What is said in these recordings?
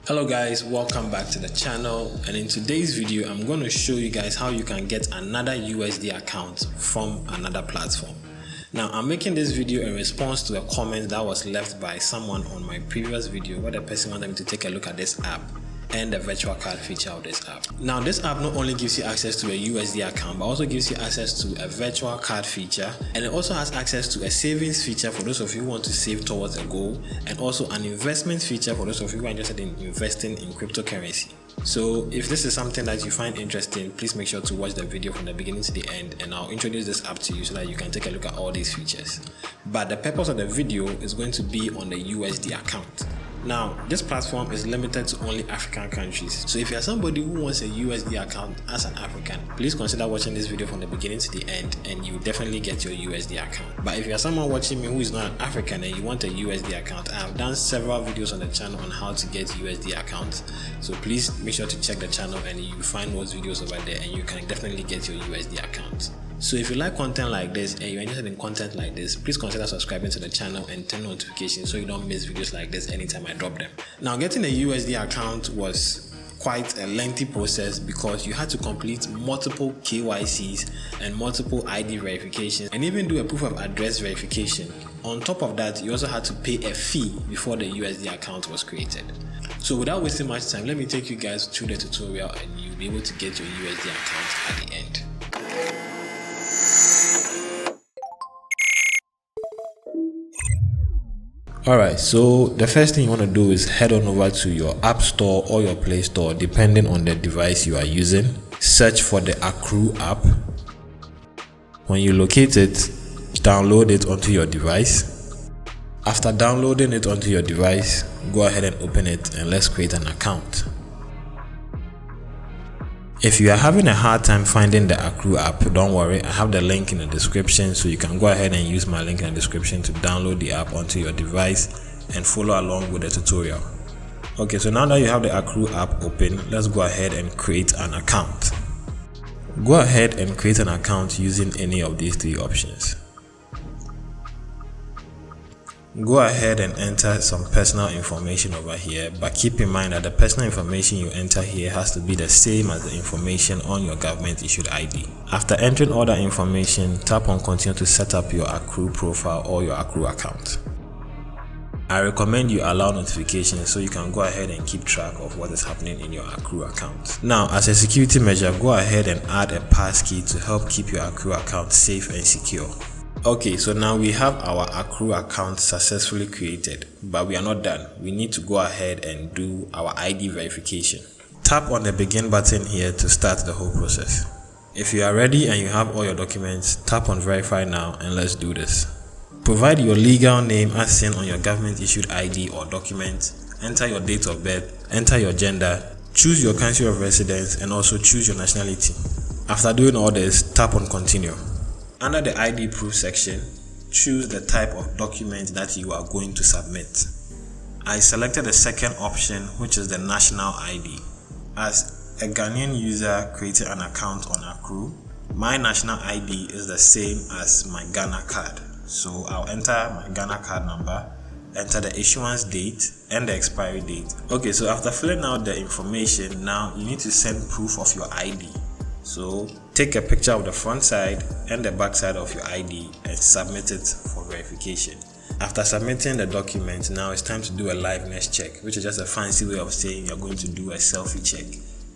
Hello guys, welcome back to the channel, and in today's video I'm going to show you guys how you can get another USD account from another platform. Now I'm making this video in response to a comment that was left by someone on my previous video where the person wanted me to take a look at this app and the virtual card feature of this app. Now this app not only gives you access to a USD account but also gives you access to a virtual card feature, and it also has access to a savings feature for those of you who want to save towards a goal, and also an investment feature for those of you who are interested in investing in cryptocurrency. So if this is something that you find interesting, please make sure to watch the video from the beginning to the end, and I'll introduce this app to you so that you can take a look at all these features. But the purpose of the video is going to be on the USD account. Now, this platform is limited to only African countries. So if you're somebody who wants a USD account as an African, please consider watching this video from the beginning to the end and you definitely get your USD account. But if you're someone watching me who is not an African and you want a USD account, I have done several videos on the channel on how to get USD accounts. So please make sure to check the channel and you find those videos over there and you can definitely get your USD account. So if you like content like this and you're interested in content like this, please consider subscribing to the channel and turn notifications so you don't miss videos like this anytime I drop them. Now, getting a USD account was quite a lengthy process because you had to complete multiple KYCs and multiple ID verifications and even do a proof of address verification. On top of that, you also had to pay a fee before the USD account was created. So without wasting much time, let me take you guys through the tutorial and you'll be able to get your USD account at the end. Alright, so the first thing you want to do is head on over to your App Store or your Play Store depending on the device you are using. Search for the ACCRUE app. When you locate it, download it onto your device. After downloading it onto your device, go ahead and open it and let's create an account. If you are having a hard time finding the ACCRUE app, don't worry, I have the link in the description, so you can go ahead and use my link in the description to download the app onto your device and follow along with the tutorial. Okay, so now that you have the ACCRUE app open, let's go ahead and create an account. Go ahead and create an account using any of these three options. Go ahead and enter some personal information over here, but keep in mind that the personal information you enter here has to be the same as the information on your government issued ID. After entering all that information, tap on continue to set up your ACCRUE profile or your ACCRUE account. I recommend you allow notifications so you can go ahead and keep track of what is happening in your ACCRUE account. Now, as a security measure, go ahead and add a passkey to help keep your ACCRUE account safe and secure. Okay, so now we have our ACCRUE account successfully created, but we are not done. We need to go ahead and do our ID verification. Tap on the begin button here to start the whole process. If you are ready and you have all your documents, tap on verify now and let's do this. Provide your legal name as seen on your government issued ID or document, enter your date of birth, enter your gender, choose your country of residence and also choose your nationality. After doing all this, tap on continue. Under the ID proof section, choose the type of document that you are going to submit. I selected the second option, which is the national ID. As a Ghanaian user creating an account on ACCRUE, my national ID is the same as my Ghana card. So I'll enter my Ghana card number, enter the issuance date and the expiry date. Okay, so after filling out the information, now you need to send proof of your ID. So take a picture of the front side and the back side of your ID and submit it for verification. After submitting the document, now it's time to do a liveness check, which is just a fancy way of saying you're going to do a selfie check.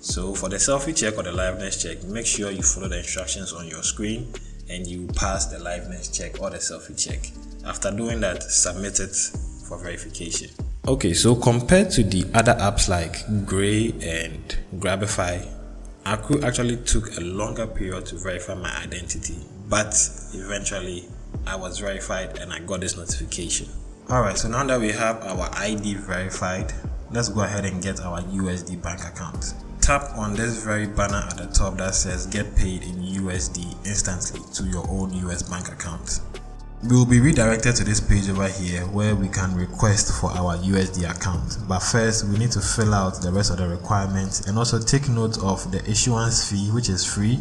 So for the selfie check or the liveness check, make sure you follow the instructions on your screen and you pass the liveness check or the selfie check. After doing that, submit it for verification. Okay, so compared to the other apps like Gray and Grabify, ACCRUE actually took a longer period to verify my identity, but eventually I was verified and I got this notification. Alright, so now that we have our ID verified, let's go ahead and get our USD bank account. Tap on this very banner at the top that says get paid in USD instantly to your own US bank account. We will be redirected to this page over here where we can request for our USD account, but first we need to fill out the rest of the requirements and also take note of the issuance fee, which is free,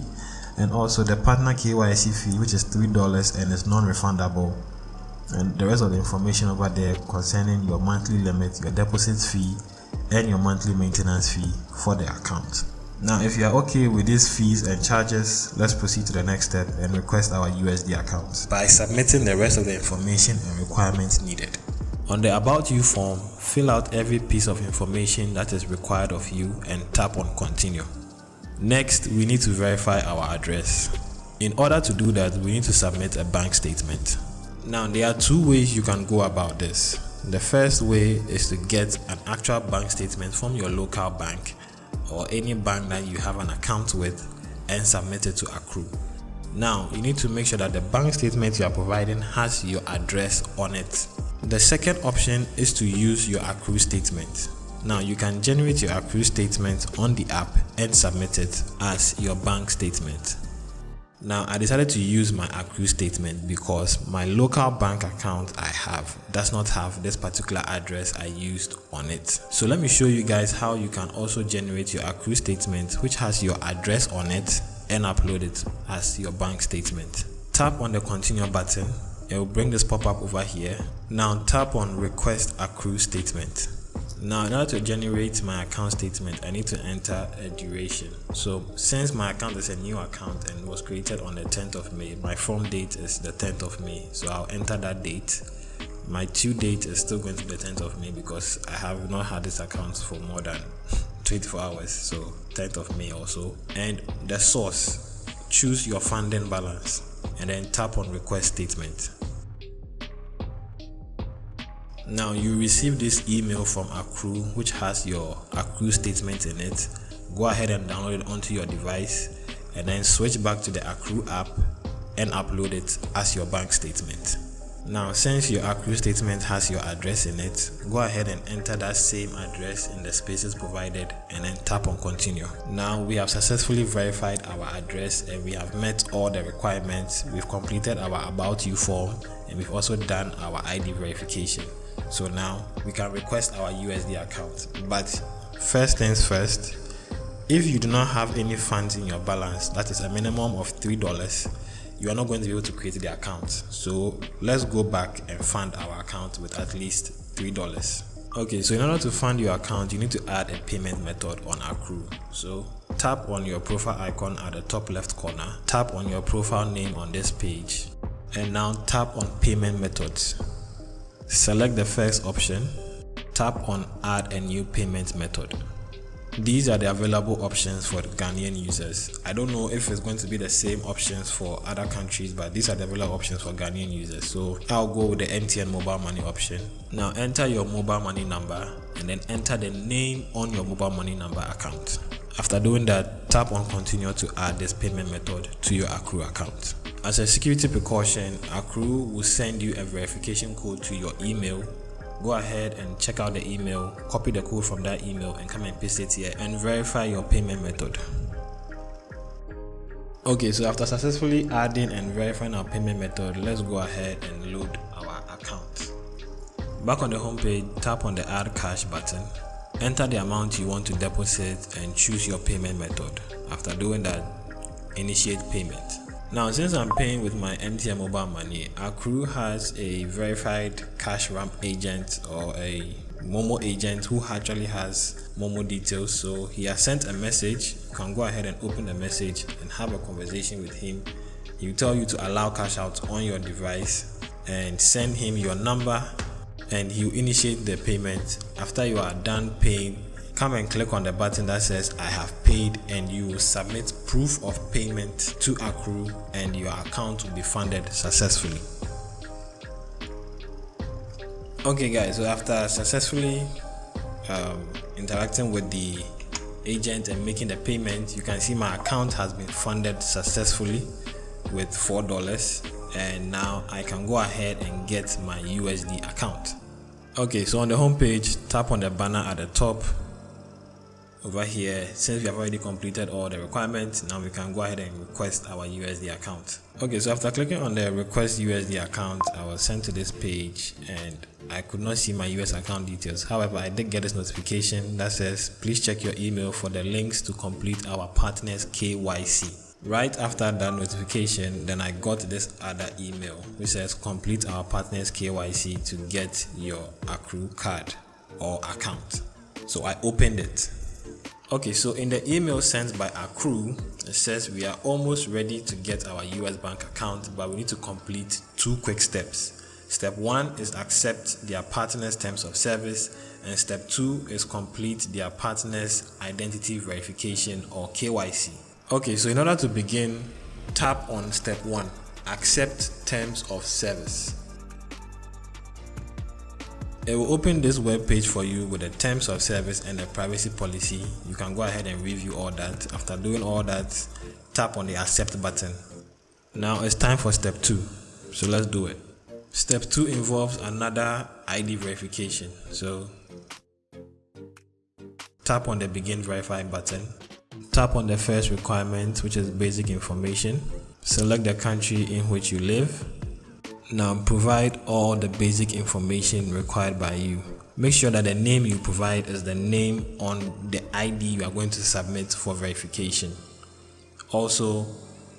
and also the partner KYC fee, which is $3 and is non-refundable, and the rest of the information over there concerning your monthly limit, your deposit fee, and your monthly maintenance fee for the account. Now, if you are okay with these fees and charges, let's proceed to the next step and request our USD account by submitting the rest of the information and requirements needed. On the About You form, fill out every piece of information that is required of you and tap on Continue. Next, we need to verify our address. In order to do that, we need to submit a bank statement. Now, there are two ways you can go about this. The first way is to get an actual bank statement from your local bank or any bank that you have an account with and submit it to ACCRUE. Now, you need to make sure that the bank statement you are providing has your address on it. The second option is to use your ACCRUE statement. Now, you can generate your ACCRUE statement on the app and submit it as your bank statement. Now, I decided to use my ACCRUE statement because my local bank account I have does not have this particular address I used on it. So let me show you guys how you can also generate your ACCRUE statement which has your address on it and upload it as your bank statement. Tap on the Continue button. It will bring this pop-up over here. Now tap on Request ACCRUE Statement. Now, in order to generate my account statement, I need to enter a duration. So since my account is a new account and was created on the 10th of May, my form date is the 10th of May. So I'll enter that date. My due date is still going to be the 10th of May because I have not had this account for more than 24 hours. So 10th of May also. And the source, choose your funding balance and then tap on Request Statement. Now you receive this email from ACCRUE which has your ACCRUE statement in it. Go ahead and download it onto your device and then switch back to the ACCRUE app and upload it as your bank statement. Now, since your ACCRUE statement has your address in it, go ahead and enter that same address in the spaces provided and then tap on Continue. Now we have successfully verified our address and we have met all the requirements. We've completed our About You form and we've also done our ID verification. So now we can request our USD account. But first things first, if you do not have any funds in your balance, that is a minimum of $3, you are not going to be able to create the account. So let's go back and fund our account with at least $3. Okay, so in order to fund your account, you need to add a payment method on ACCRUE. So tap on your profile icon at the top left corner, tap on your profile name on this page, and now tap on payment methods. Select the first option, tap on Add a new payment method. These are the available options for the Ghanaian users. I don't know if it's going to be the same options for other countries, but these are the available options for Ghanaian users. So I'll go with the MTN mobile money option. Now enter your mobile money number and then enter the name on your mobile money number account. After doing that, tap on Continue to add this payment method to your ACCRUE account. As a security precaution, ACCRUE will send you a verification code to your email. Go ahead and check out the email, copy the code from that email and come and paste it here and verify your payment method. Okay, so after successfully adding and verifying our payment method, let's go ahead and load our account. Back on the home page, tap on the Add Cash button. Enter the amount you want to deposit and choose your payment method. After doing that, initiate payment. Now, since I'm paying with my MTN mobile money, ACCRUE has a verified cash ramp agent or a Momo agent who actually has Momo details. So he has sent a message. You can go ahead and open the message and have a conversation with him. He will tell you to allow cash out on your device and send him your number and he will initiate the payment. After you are done paying, come and click on the button that says I have paid and you will submit proof of payment to ACCRUE and your account will be funded successfully. Okay guys, so after successfully interacting with the agent and making the payment, you can see my account has been funded successfully with $4 and now I can go ahead and get my USD account. Okay, so on the home page, tap on the banner at the top over here. Since we have already completed all the requirements, now we can go ahead and request our USD account. Okay, so after clicking on the request USD account, I was sent to this page and I could not see my US account details. However, I did get this notification that says please check your email for the links to complete our partners KYC. Right after that notification, then I got this other email which says complete our partners KYC to get your ACCRUE card or account. So I opened it. Okay, so in the email sent by ACCRUE, it says we are almost ready to get our US bank account, but we need to complete 2 quick steps. Step 1 is accept their partner's terms of service, and step 2 is complete their partner's identity verification or KYC. Okay, so in order to begin, tap on step 1, accept terms of service. It will open this web page for you with the terms of service and the privacy policy. You can go ahead and review all that. After doing all that, tap on the accept button. Now it's time for step 2. So let's do it. Step 2 involves another ID verification. So tap on the begin verify button. Tap on the first requirement, which is basic information. Select the country in which you live. Now provide all the basic information required by you. Make sure that the name you provide is the name on the ID you are going to submit for verification. Also,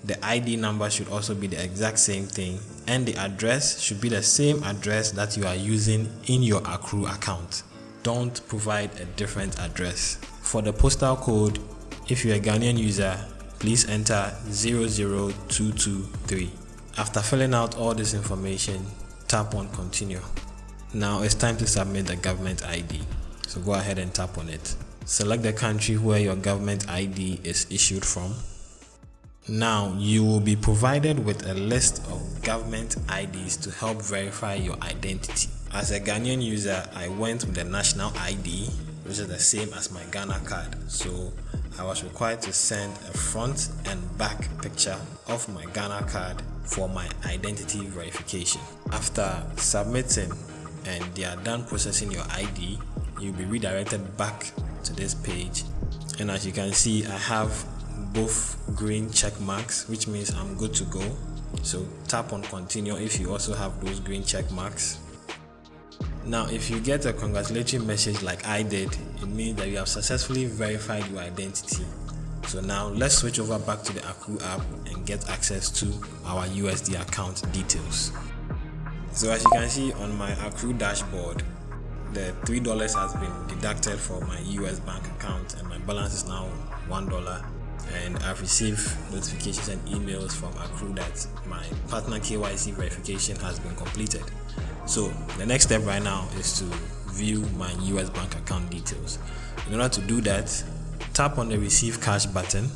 the ID number should also be the exact same thing, and the address should be the same address that you are using in your ACCRUE account. Don't provide a different address. For the postal code, if you're a Ghanaian user, please enter 00223. After filling out all this information, tap on continue. Now it's time to submit the government ID. So go ahead and tap on it. Select the country where your government ID is issued from. Now you will be provided with a list of government IDs to help verify your identity. As a Ghanaian user, I went with the national ID, which is the same as my Ghana card. So I was required to send a front and back picture of my Ghana card for my identity verification. After submitting and they are done processing your ID, you'll be redirected back to this page. And as you can see, I have both green check marks, which means I'm good to go. So tap on continue if you also have those green check marks. Now if you get a congratulatory message like I did, it means that you have successfully verified your identity. So now let's switch over back to the ACCRUE app and get access to our USD account details. So as you can see on my ACCRUE dashboard, the $3 has been deducted from my US bank account and my balance is now $1. And I've received notifications and emails from ACCRUE that my partner KYC verification has been completed. So the next step right now is to view my US bank account details. In order to do that, tap on the receive cash button.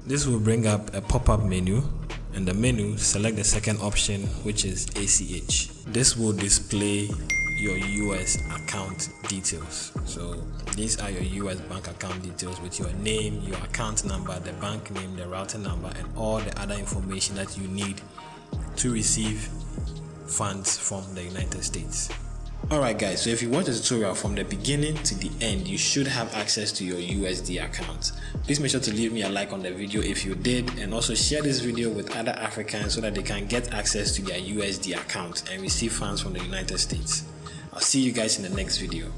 This will bring up a pop-up menu. In the menu, select the second option, which is ACH. This will display your US account details. So these are your US bank account details with your name, your account number, the bank name, the routing number, and all the other information that you need to receive funds from the United States. Alright guys, so if you watch the tutorial from the beginning to the end, you should have access to your USD account. Please make sure to leave me a like on the video if you did, and also share this video with other Africans so that they can get access to their USD account and receive funds from the United States. I'll see you guys in the next video.